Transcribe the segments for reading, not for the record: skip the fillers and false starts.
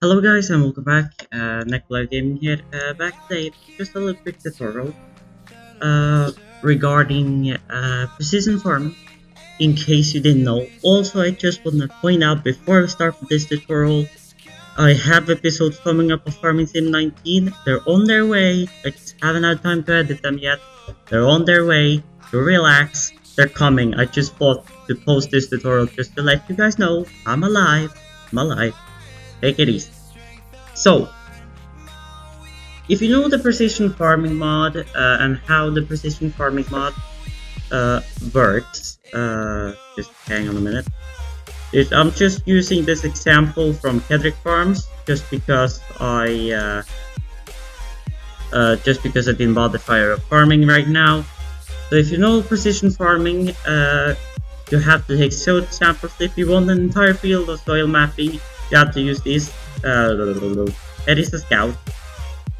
Hello guys and welcome back, Nikolai Gaming here, back today, just a little quick tutorial, regarding, precision farming, in case you didn't know. Also, I just want to point out before we start with this tutorial, I have episodes coming up of Farming Sim 19, they're on their way, I just haven't had time to edit them yet, they're on their way, so relax, they're coming. I just thought to post this tutorial just to let you guys know, I'm alive, take it easy. So, if you know the precision farming mod and how the precision farming mod works, just hang on a minute. I'm just using this example from Kedrick Farms just because I didn't bother fire farming right now. So if you know precision farming, you have to take soil samples. If you want an entire field of soil mapping, you have to use this. It is a scout.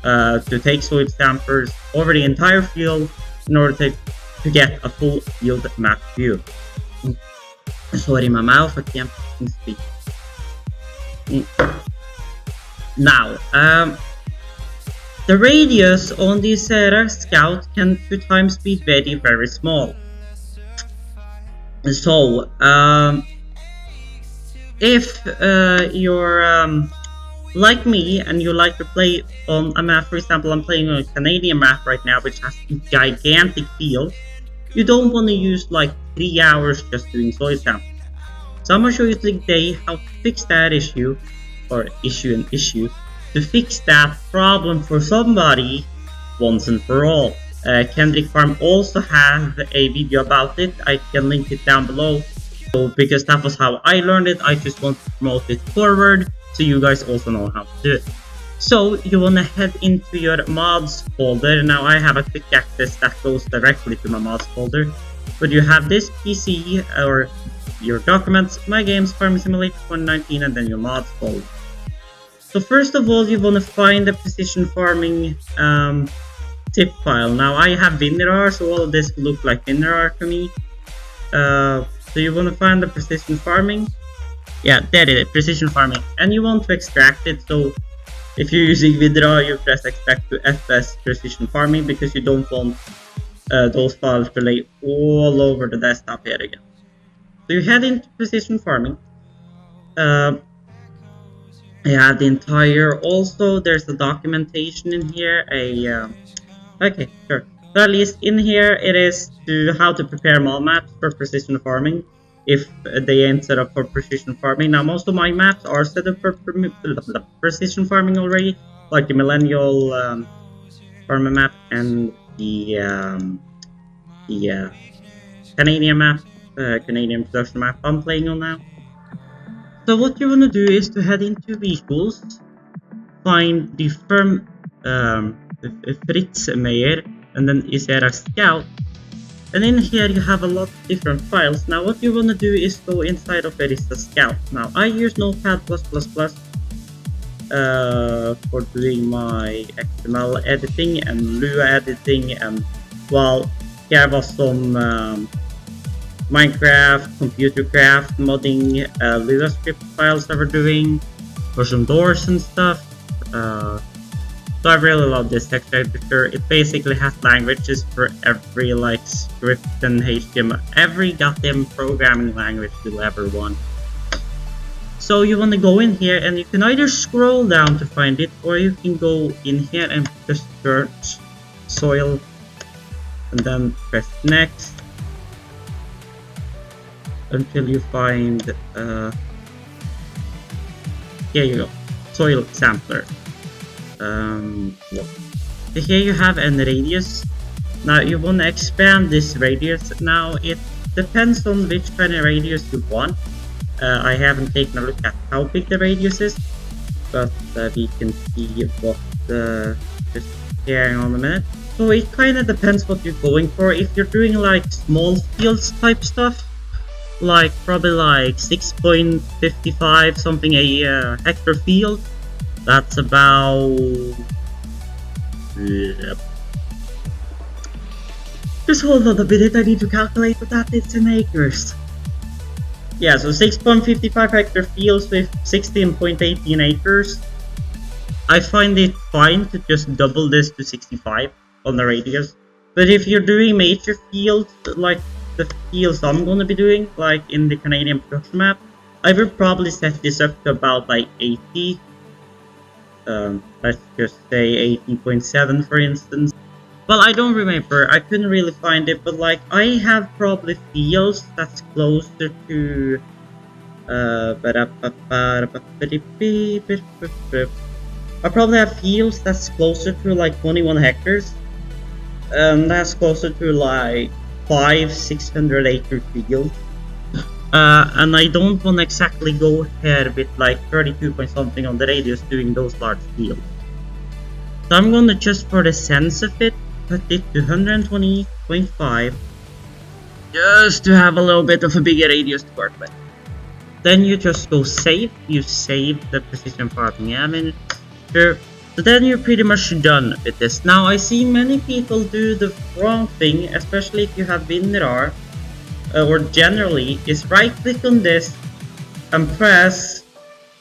To take soil samples over the entire field in order to get a full field map view. Sorry, my mouth, I can't speak. Now, the radius on the Issera scout can sometimes be very small. So, if you're like me and you like to play on a map, for example, I'm playing on a Canadian map right now which has gigantic fields, you don't want to use like 3 hours just doing soil samples. So I'm going to show you today how to fix that issue, or issue, to fix that problem for somebody once and for all. Kendrick Farm also have a video about it, I can link it down below. So because that was how I learned it, I just want to promote it forward so you guys also know how to do it. So you want to head into your mods folder. Now I have a quick access that goes directly to my mods folder, but you have this PC or your documents, my games, Farming Simulator 2019, and then your mods folder. So first of all, you want to find the precision farming zip file. Now I have WinRAR, so all of this will look like WinRAR to me. So you want to find the precision farming. Yeah, that is it, precision farming, and you want to extract it. So if you're using WinRAR, you press extract to FS precision farming because you don't want those files to lay all over the desktop here again. So you head into precision farming. I have the entire. Also, there's the documentation in here. Okay, sure. So at least in here it is to how to prepare mall maps for precision farming if they ain't set up for precision farming. Now most of my maps are set up for precision farming already, like the millennial farming map and the Canadian map, Canadian production map I'm playing on now. So what you want to do is to head into visuals, find the firm Fritz Meyer, and then Issera Scout. And in here you have a lot of different files. Now what you want to do is go inside of Issera Scout. Now I use Notepad++ for doing my XML editing and Lua editing, and well, there was some Minecraft, Computercraft modding Lua script files that we're doing for some doors and stuff. So I really love this text editor. It basically has languages for every like script and HTML, every goddamn programming language you'll ever want. So you want to go in here and you can either scroll down to find it, or you can go in here and just search soil and then press next until you find here you go, soil sampler. Here you have a radius. Now you want to expand this radius. Now it depends on which kind of radius you want. I haven't taken a look at how big the radius is, but we can see what just hang on a minute. So it kind of depends what you're going for. If you're doing like small fields type stuff, like probably like 6.55 something a hectare field, that's about just hold on a minute, I need to calculate what that is in acres. Yeah, so 6.55 hectare fields with 16.18 acres. I find it fine to just double this to 65 on the radius. But if you're doing major fields, like the fields I'm gonna be doing, like in the Canadian production map, I will probably set this up to about like 80. Let's just say 80.7 for instance. Well, I don't remember. I couldn't really find it, but like I have probably fields that's closer to I probably have fields that's closer to like 21 hectares. That's closer to like 600 acre fields. And I don't want to exactly go ahead with like 32 point something on the radius doing those large fields. So I'm gonna just for the sense of it, put it to 120.5 just to have a little bit of a bigger radius to work with. Then you just go save, you save the precision farming admin. Sure. So then you're pretty much done with this. Now I see many people do the wrong thing, especially if you have WinRAR, or generally, is right click on this and press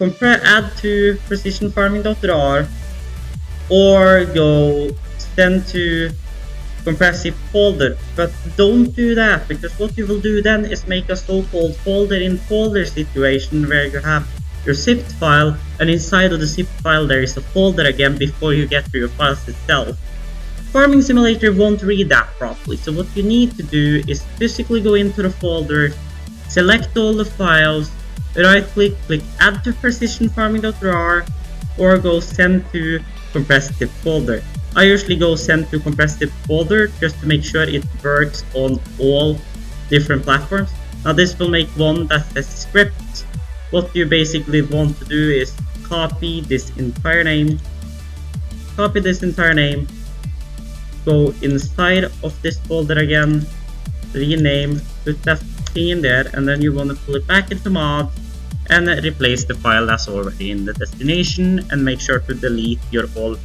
add to precision farming.rar or go send to compressive folder. But don't do that, because what you will do then is make a so-called folder in folder situation where you have your zipped file, and inside of the zip file there is a folder again before you get to your files itself. Farming Simulator won't read that properly, so what you need to do is physically go into the folder, select all the files, right click, click add to precision farming.rar, or go send to compressive folder. I usually go send to compressive folder just to make sure it works on all different platforms. Now this will make one that says script. What you basically want to do is copy this entire name, go inside of this folder again, rename, put that thing in there, and then you want to pull it back into mod and replace the file that's already in the destination, and make sure to delete your all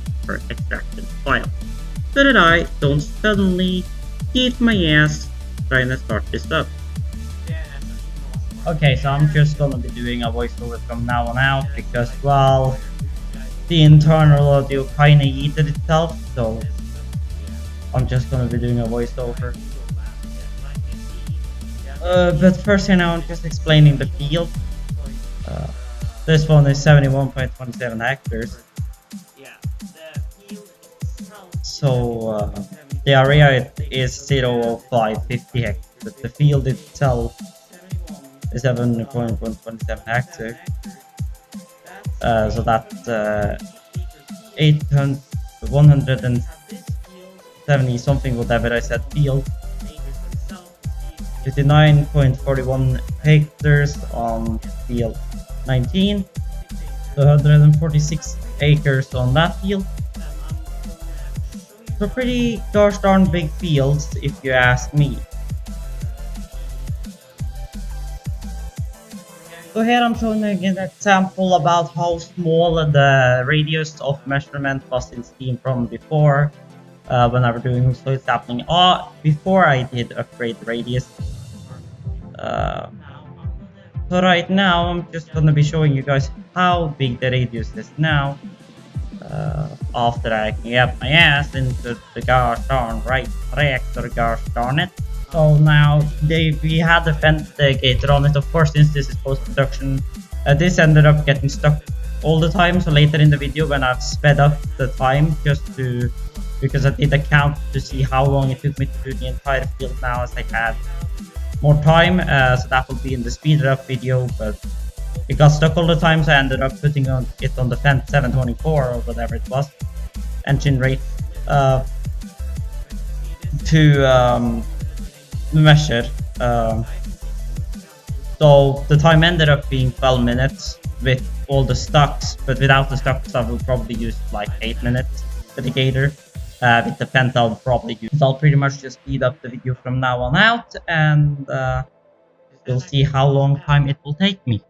extracted file so that I don't suddenly eat my ass trying to start this up. Okay, so I'm just gonna be doing a voiceover from now on out because, well, the internal audio kinda yeeted itself, so I'm just gonna be doing a voiceover. But first here now I'm just explaining the field. This one is 71.27 hectares. So the area is 0.550 hectares, but the field itself is 7.127 hectares. So that's 170 something, whatever I said, field. 59.41 hectares on field 19, 146 acres on that field. So pretty gosh darn big fields if you ask me. So here I'm showing you an example about how small the radius of measurement was in Steam from before, when I was doing fluid sampling. Before I did upgrade the radius. So right now I'm just gonna be showing you guys how big the radius is now. After I can get my ass into the gosh darn right reactor, gosh darn it. So now we had the ventigator on it. Of course, since this is post-production, this ended up getting stuck all the time. So later in the video, when I've sped up the time because I did a count to see how long it took me to do the entire field now as I had more time, so that will be in the speeded up video, but it got stuck all the time, so I ended up putting it on the Fent 724 or whatever it was, engine rate, to measure. So the time ended up being 12 minutes with all the stocks, but without the stocks I will probably use like 8 minutes for the gator. With the Fent I'll probably use. So I'll pretty much just speed up the video from now on out, and you'll see how long time it will take me.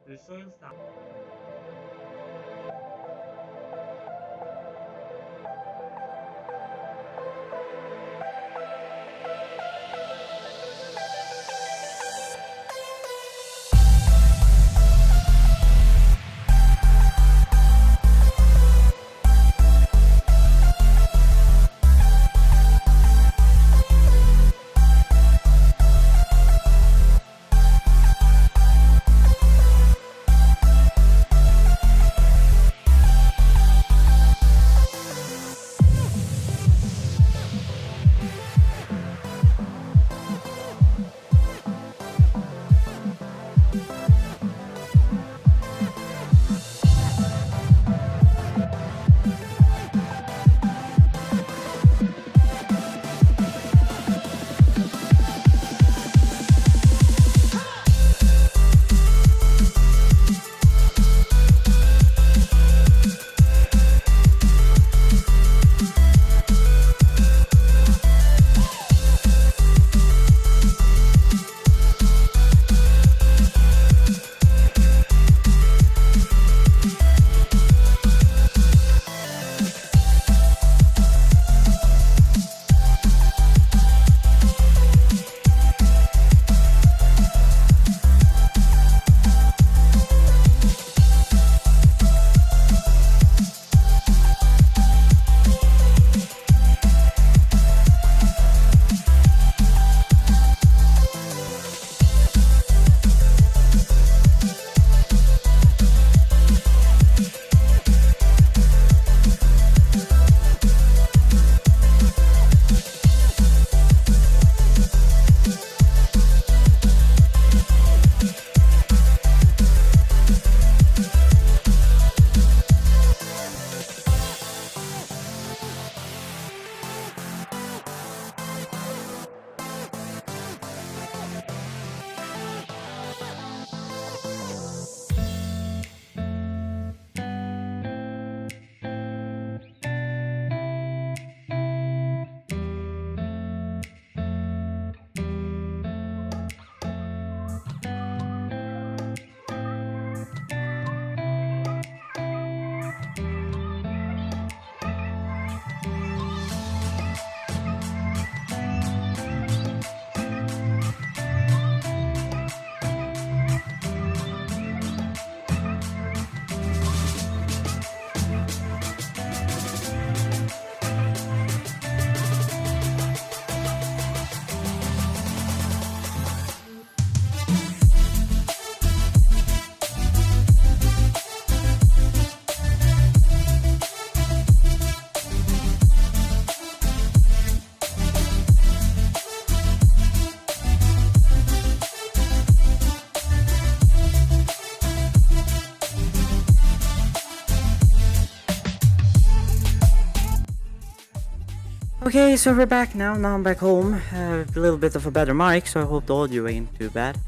Okay, so we're back now. Now I'm back home. A little bit of a better mic, so I hope the audio ain't too bad.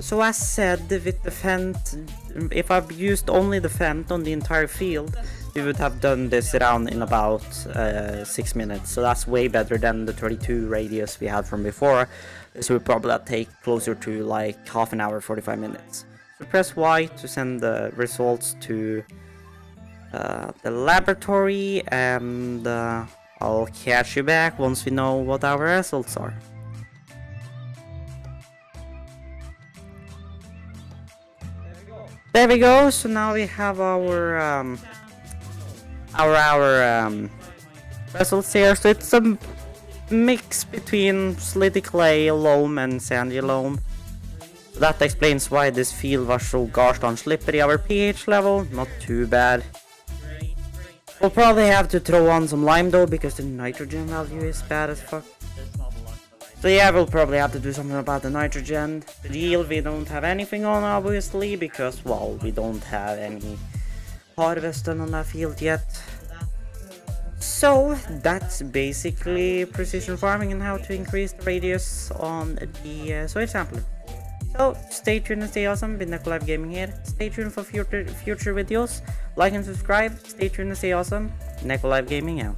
So as said, with the Fent, if I've used only the Fent on the entire field, we would have done this round in about 6 minutes. So that's way better than the 32 radius we had from before. So we probably take closer to like half an hour, 45 minutes. So press Y to send the results to the laboratory, and I'll catch you back once we know what our results are. There we go. So now we have our results here. So it's a mix between slitty clay, loam, and sandy loam. So that explains why this field was so gosh darn slippery. Our pH level, not too bad. We'll probably have to throw on some lime though, because the nitrogen value is bad as fuck. So yeah, we'll probably have to do something about the nitrogen. The yield we don't have anything on, obviously, because, well, we don't have any harvest done on that field yet. So that's basically precision farming and how to increase the radius on the soil sampler. So stay tuned and stay awesome. Been Live Gaming here. Stay tuned for future videos. Like and subscribe. Stay tuned and stay awesome. Live Gaming out.